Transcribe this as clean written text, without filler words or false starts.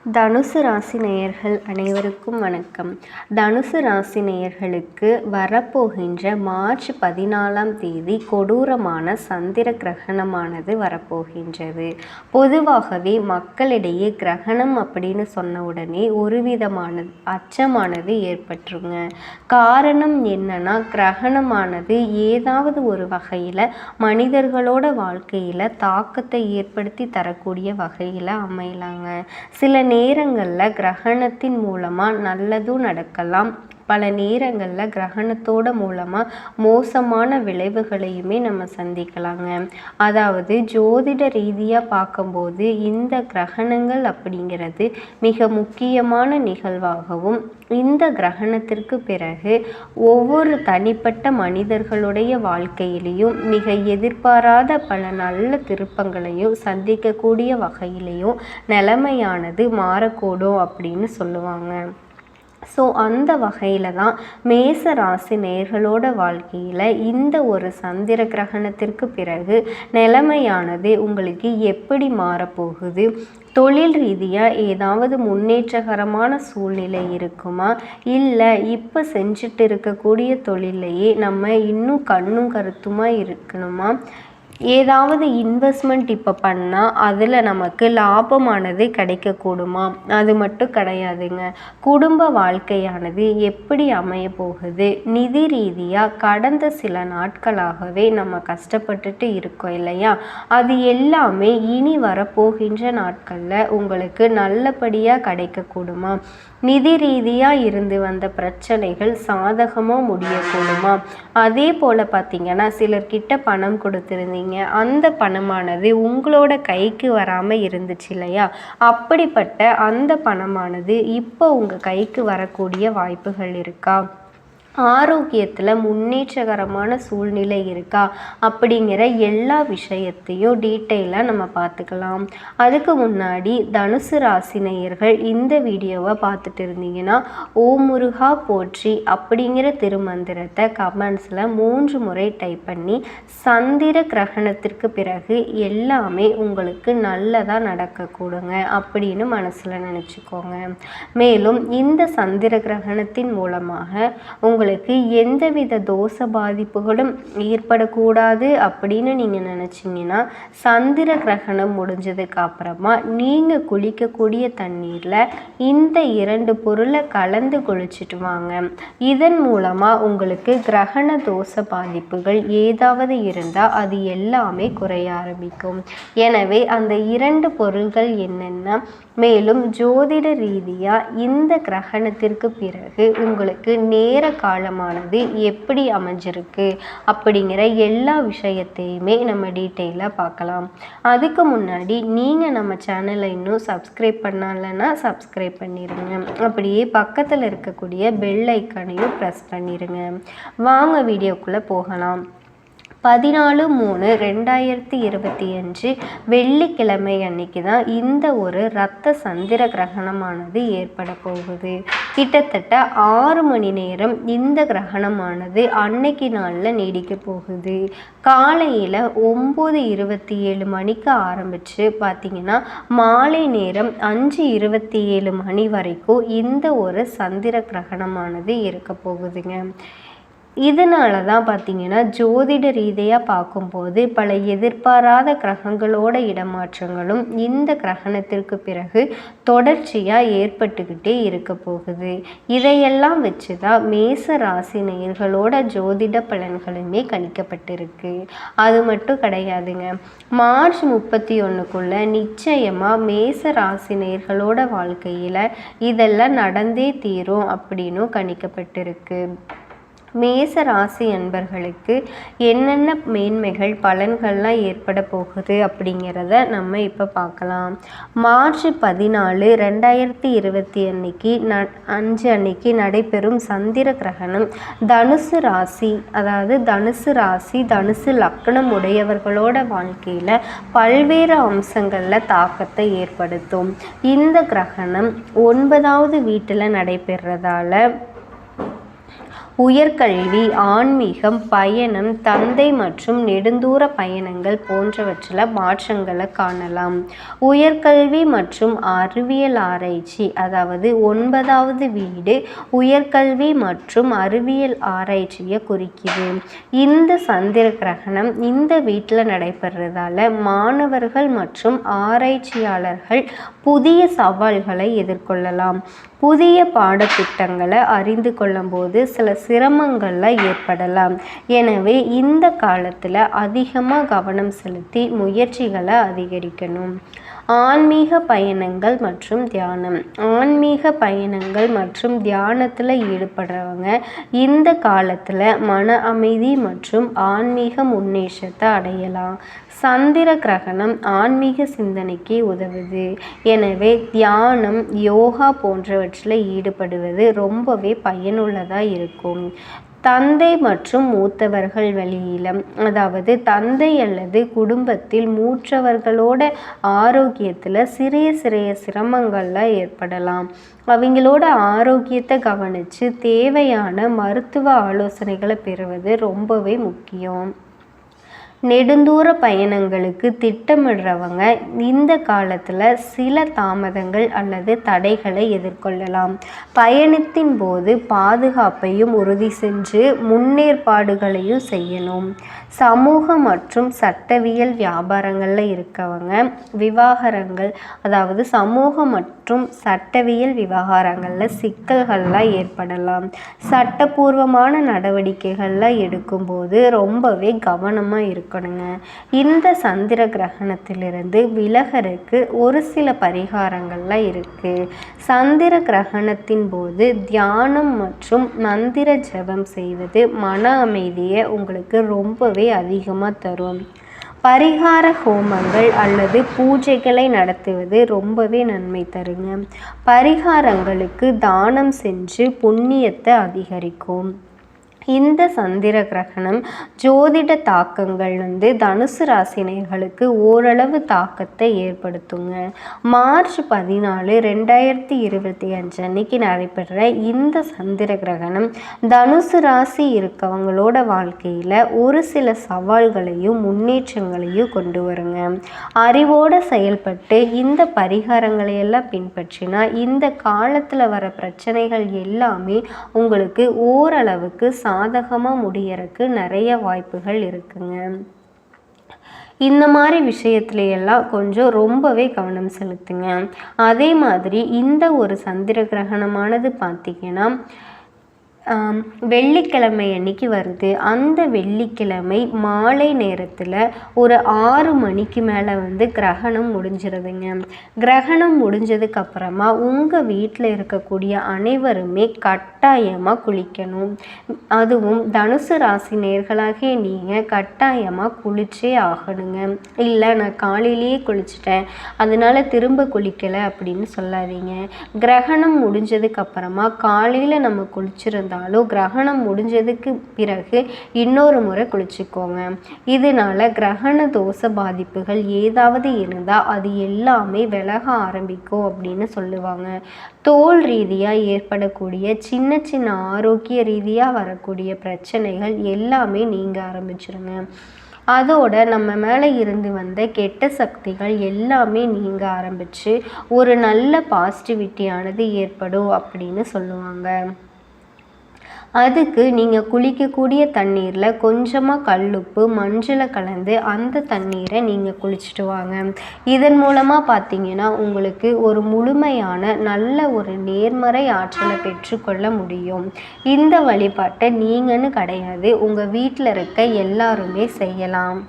தனுசு ராசி நேயர்கள் அனைவருக்கும் வணக்கம். தனுசு ராசி நேயர்களுக்கு வரப்போகின்ற மார்ச் 14ஆம் தேதி கொடூரமான சந்திர கிரகணமானது வரப்போகின்றது. பொதுவாகவே மக்களிடையே கிரகணம் அப்படின்னு சொன்ன உடனே ஒரு விதமான அச்சமானது ஏற்பட்டுருங்க. காரணம் என்னன்னா, கிரகணமானது ஏதாவது ஒரு வகையில் மனிதர்களோட வாழ்க்கையில் தாக்கத்தை ஏற்படுத்தி தரக்கூடிய வகையில் அமையலாங்க. சில நேரங்களில் கிரகணத்தின் மூலமாக நல்லதும் நடக்கலாம், பல நேரங்களில் கிரகணத்தோட மூலமாக மோசமான விளைவுகளையுமே நம்ம சந்திக்கலாங்க. அதாவது ஜோதிட ரீதியாக பார்க்கும்போது இந்த கிரகணங்கள் அப்படிங்கிறது மிக முக்கியமான நிகழ்வாகவும், இந்த கிரகணத்திற்கு பிறகு ஒவ்வொரு தனிப்பட்ட மனிதர்களுடைய வாழ்க்கையிலையும் மிக எதிர்பாராத பல நல்ல திருப்பங்களையும் சந்திக்கக்கூடிய வகையிலையும் நிலைமையானது மாறக்கூடும் அப்படின்னு சொல்லுவாங்க. ஸோ அந்த வகையில் தான் மேச ராசி நேயர்களோட வாழ்க்கையில் இந்த ஒரு சந்திர கிரகணத்திற்கு பிறகு நிலைமையானது உங்களுக்கு எப்படி மாறப்போகுது, தொழில் ரீதியாக ஏதாவது முன்னேற்றகரமான சூழ்நிலை இருக்குமா, இல்லை இப்போ செஞ்சுட்டு இருக்கக்கூடிய தொழிலையே நம்ம இன்னும் கண்ணும் கருத்துமாக இருக்கணுமா, ஏதாவது இன்வெஸ்ட்மெண்ட் இப்போ பண்ணால் அதில் நமக்கு லாபமானது கிடைக்கக்கூடுமா, அது மட்டும் கிடையாதுங்க. குடும்ப வாழ்க்கையானது எப்படி அமைய போகுது, நிதி ரீதியாக கடந்த சில நாட்களாகவே நம்ம கஷ்டப்பட்டுட்டு இருக்கோம் இல்லையா, அது எல்லாமே இனி வரப்போகின்ற நாட்களில் உங்களுக்கு நல்லபடியாக கிடைக்கக்கூடுமா, நிதி ரீதியாக இருந்து வந்த பிரச்சனைகள் சாதகமாக முடியக்கூடுமா, அதே போல் பார்த்திங்கன்னா சிலர்கிட்ட பணம் கொடுத்துருந்தீங்க, அந்த பணமானது உங்களோட கைக்கு வராமல் இருந்துச்சு இல்லையா, அப்படிப்பட்ட அந்த பணமானது இப்போ உங்கள் கைக்கு வரக்கூடிய வாய்ப்புகள் இருக்கா, ஆரோக்கியத்தில் முன்னேற்றகரமான சூழ்நிலை இருக்கா அப்படிங்கிற எல்லா விஷயத்தையும் டீட்டெயிலாக நம்ம பார்த்துக்கலாம். அதுக்கு முன்னாடி தனுசு ராசி நேயர்கள் இந்த வீடியோவை பார்த்துட்டு இருந்தீங்கன்னா ஓம் முருகா போற்றி அப்படிங்கிற திருமந்திரத்தை கமெண்ட்ஸில் 3 முறை டைப் பண்ணி சந்திர கிரகணத்திற்கு பிறகு எல்லாமே உங்களுக்கு நல்லதாக நடக்கக்கூடுங்க அப்படின்னு மனசில் நினச்சிக்கோங்க. மேலும் இந்த சந்திர கிரகணத்தின் மூலமாக உங்களுக்கு எந்தவித தோஷ பாதிப்புகளும் ஏற்படக்கூடாது அப்படின்னு நீங்கள் நினச்சிங்கன்னா சந்திர கிரகணம் முடிஞ்சதுக்கு அப்புறமா நீங்கள் குளிக்கக்கூடிய தண்ணீரில் இந்த 2 பொருளை கலந்து குளிச்சுட்டு வாங்க. இதன் மூலமாக உங்களுக்கு கிரகண தோஷ பாதிப்புகள் ஏதாவது இருந்தால் அது எல்லாமே குறைய ஆரம்பிக்கும். எனவே அந்த 2 பொருள்கள் என்னென்னா, மேலும் ஜோதிட ரீதியாக இந்த கிரகணத்திற்கு பிறகு உங்களுக்கு நேர காலமானது எப்படி அமைஞ்சிருக்கு அப்படிங்கிற எல்லா விஷயத்தையுமே நம்ம டீட்டெயிலாக பார்க்கலாம். அதுக்கு முன்னாடி நீங்கள் நம்ம சேனலை இன்னும் சப்ஸ்கிரைப் பண்ணலைன்னா சப்ஸ்கிரைப் பண்ணிடுங்க. அப்படியே பக்கத்தில் இருக்கக்கூடிய பெல் ஐக்கானையும் ப்ரெஸ் பண்ணிடுங்க. வாங்க வீடியோக்குள்ளே போகலாம். 14/3/2025 வெள்ளிக்கிழமை அன்னைக்கு தான் இந்த ஒரு இரத்த சந்திர கிரகணமானது ஏற்பட போகுது. கிட்டத்தட்ட 6 மணி நேரம் இந்த கிரகணமானது அன்னைக்கு நாளில் நீடிக்க போகுது. காலையில் 9:27 மணிக்கு ஆரம்பித்து பார்த்திங்கன்னா மாலை நேரம் 5:27 மணி வரைக்கும் இந்த ஒரு சந்திர கிரகணமானது இருக்க போகுதுங்க. இதனால தான் பார்த்திங்கன்னா ஜோதிட ரீதியாக பார்க்கும்போது பல எதிர்பாராத கிரகங்களோட இடமாற்றங்களும் இந்த கிரகணத்திற்கு பிறகு தொடர்ச்சியாக ஏற்பட்டுக்கிட்டே இருக்க போகுது. இதையெல்லாம் வச்சு தான் மேச ராசி நேயர்களோட ஜோதிட பலன்களுமே கணிக்கப்பட்டிருக்கு. அது மட்டும் கிடையாதுங்க, மார்ச் 31க்குள்ளே நிச்சயமாக மேச ராசி நேயர்களோட வாழ்க்கையில் இதெல்லாம் நடந்தே தீரும் அப்படின்னும் கணிக்கப்பட்டிருக்கு. மேச ராசி அன்பர்களுக்கு என்னென்ன மேன்மைகள் பலன்கள்லாம் ஏற்பட போகுது அப்படிங்கிறத நம்ம இப்போ பார்க்கலாம். மார்ச் 14, 2025 அன்னைக்கு நடைபெறும் சந்திர கிரகணம் தனுசு ராசி, அதாவது தனுசு ராசி தனுசு லக்னம் உடையவர்களோட வாழ்க்கையில் பல்வேறு அம்சங்களில் தாக்கத்தை ஏற்படுத்தும். இந்த கிரகணம் 9வது வீட்டில் நடைபெறதால உயர்கல்வி, ஆன்மீகம், பயணம், தந்தை மற்றும் நெடுந்தூர பயணங்கள் போன்றவற்றில் மாற்றங்களை காணலாம். உயர்கல்வி மற்றும் அறிவியல் ஆராய்ச்சி, அதாவது 9வது வீடு உயர்கல்வி மற்றும் அறிவியல் ஆராய்ச்சியை குறிக்குது. இந்த சந்திர கிரகணம் இந்த வீட்டில் நடைபெறதால மாணவர்கள் மற்றும் ஆராய்ச்சியாளர்கள் புதிய சவால்களை எதிர்கொள்ளலாம். புதிய பாடத்திட்டங்களை அறிந்து கொள்ளும் போது சில சிரமங்கள்லாம் ஏற்படலாம். எனவே இந்த காலத்தில் அதிகமாக கவனம் செலுத்தி முயற்சிகளை அதிகரிக்கணும். ஆன்மீக பயணங்கள் மற்றும் தியானம். ஆன்மீக பயணங்கள் மற்றும் தியானத்தில் ஈடுபடுறவங்க இந்த காலத்தில் மன அமைதி மற்றும் ஆன்மீக முன்னேற்றத்தை அடையலாம். சந்திர கிரகணம் ஆன்மீக சிந்தனைக்கு உதவுது. எனவே தியானம், யோகா போன்றவற்றில் ஈடுபடுவது ரொம்பவே பயனுள்ளதாக இருக்கும். தந்தை மற்றும் மூத்தவர்கள் வழியில, அதாவது தந்தை அல்லது குடும்பத்தில் மூற்றவர்களோட ஆரோக்கியத்தில் சிறிய சிறிய சிரமங்கள்லாம் ஏற்படலாம். அவங்களோட ஆரோக்கியத்தை கவனித்து தேவையான மருத்துவ ஆலோசனைகளை பெறுவது ரொம்பவே முக்கியம். நெடுந்தூர பயணங்களுக்கு திட்டமிடுறவங்க இந்த காலத்தில் சில தாமதங்கள் அல்லது தடைகளை எதிர்கொள்ளலாம். பயணத்தின் போது பாதுகாப்பையும் உறுதி செஞ்சு முன்னேற்பாடுகளையும் செய்யணும். சமூக மற்றும் சட்டவியல் வியாபாரங்களில் இருக்கவங்க விவகாரங்கள், அதாவது சமூக மற்றும் சட்டவியல் விவகாரங்களில் சிக்கல்கள்லாம் ஏற்படலாம். சட்டப்பூர்வமான நடவடிக்கைகள்லாம் எடுக்கும்போது ரொம்பவே கவனமாக இருக்கணுங்க. இந்த சந்திர கிரகணத்திலிருந்து விலகறதுக்கு ஒரு சில பரிகாரங்கள்லாம் இருக்குது. சந்திர கிரகணத்தின் போது தியானம் மற்றும் மந்திர ஜபம் செய்வது மன அமைதியை உங்களுக்கு ரொம்பவே அதிகமாக தரும். பரிகார ஹோமங்கள் அல்லது பூஜைகளை நடத்துவது ரொம்பவே நன்மை தருங்க. பரிகாரங்களுக்கு தானம் செஞ்சு புண்ணியத்தை அதிகரிக்கும். இந்த சந்திர கிரகணம் ஜோதிட தாக்கங்கள் தனுசு ராசினியர்களுக்கு ஓரளவு தாக்கத்தை ஏற்படுத்துங்க. மார்ச் 14, 2025 அன்னைக்கு நடைபெற இந்த சந்திர கிரகணம் தனுசு ராசி இருக்கவங்களோட வாழ்க்கையில் ஒரு சில சவால்களையும் முன்னேற்றங்களையும் கொண்டு வருங்க. அறிவோடு செயல்பட்டு இந்த பரிகாரங்களை எல்லாம் பின்பற்றினா இந்த காலத்தில் வர பிரச்சனைகள் எல்லாமே உங்களுக்கு ஓரளவுக்கு சாதகமாக முடியறதுக்கு நிறைய வாய்ப்புகள் இருக்குங்க. இந்த மாதிரி விஷயத்துலையெல்லாம் கொஞ்சம் ரொம்பவே கவனம் செலுத்துங்க. அதே மாதிரி இந்த ஒரு சந்திர கிரகணமானது பார்த்திங்கன்னா வெள்ளிக்கிழமை அன்னைக்கு வருது. அந்த வெள்ளிக்கிழமை மாலை நேரத்தில் ஒரு 6 மணிக்கு மேலே கிரகணம் முடிஞ்சிருதுங்க. கிரகணம் முடிஞ்சதுக்கப்புறமா உங்கள் வீட்டில் இருக்கக்கூடிய அனைவருமே கட்டாயமாக குளிக்கணும். அதுவும் தனுசு ராசி நேயர்களாகிய நீங்கள் கட்டாயமாக குளிச்சே ஆகணுங்க. இல்லை நான் காலையிலேயே குளிச்சிட்டேன் அதனால் திரும்ப குளிக்கலை அப்படின்னு சொல்லாதீங்க. கிரகணம் முடிஞ்சதுக்கப்புறமா காலையில் நம்ம குளிச்சிருந்தோம் கிரகணம் முடிஞ்சதுக்கு பிறகு இன்னொரு முறை குளிச்சுக்கோங்க. இதனால கிரகண தோஷ பாதிப்புகள் ஏதாவது இருந்தால் அது எல்லாமே விலக ஆரம்பிக்கும் அப்படின்னு சொல்லுவாங்க. தோல் ரீதியாக ஏற்படக்கூடிய சின்ன சின்ன ஆரோக்கிய ரீதியாக வரக்கூடிய பிரச்சனைகள் எல்லாமே நீங்க ஆரம்பிச்சிருங்க. அதோட நம்ம மேலே இருந்து வந்த கெட்ட சக்திகள் எல்லாமே நீங்க ஆரம்பித்து ஒரு நல்ல பாசிட்டிவிட்டியானது ஏற்படும் அப்படின்னு சொல்லுவாங்க. அதுக்கு நீங்கள் குளிக்கக்கூடிய தண்ணீரில் கொஞ்சமாக கல்லுப்பு மஞ்சளை கலந்து அந்த தண்ணீரை நீங்கள் குளிச்சுட்டு வாங்க. இதன் மூலமாக பார்த்தீங்கன்னா உங்களுக்கு ஒரு முழுமையான நல்ல ஒரு நேர்மறை ஆற்றலை பெற்றுக்கொள்ள முடியும். இந்த வழிபாட்டை நீங்கன்னு கிடையாது, உங்கள் வீட்டில் இருக்க எல்லாருமே செய்யலாம்.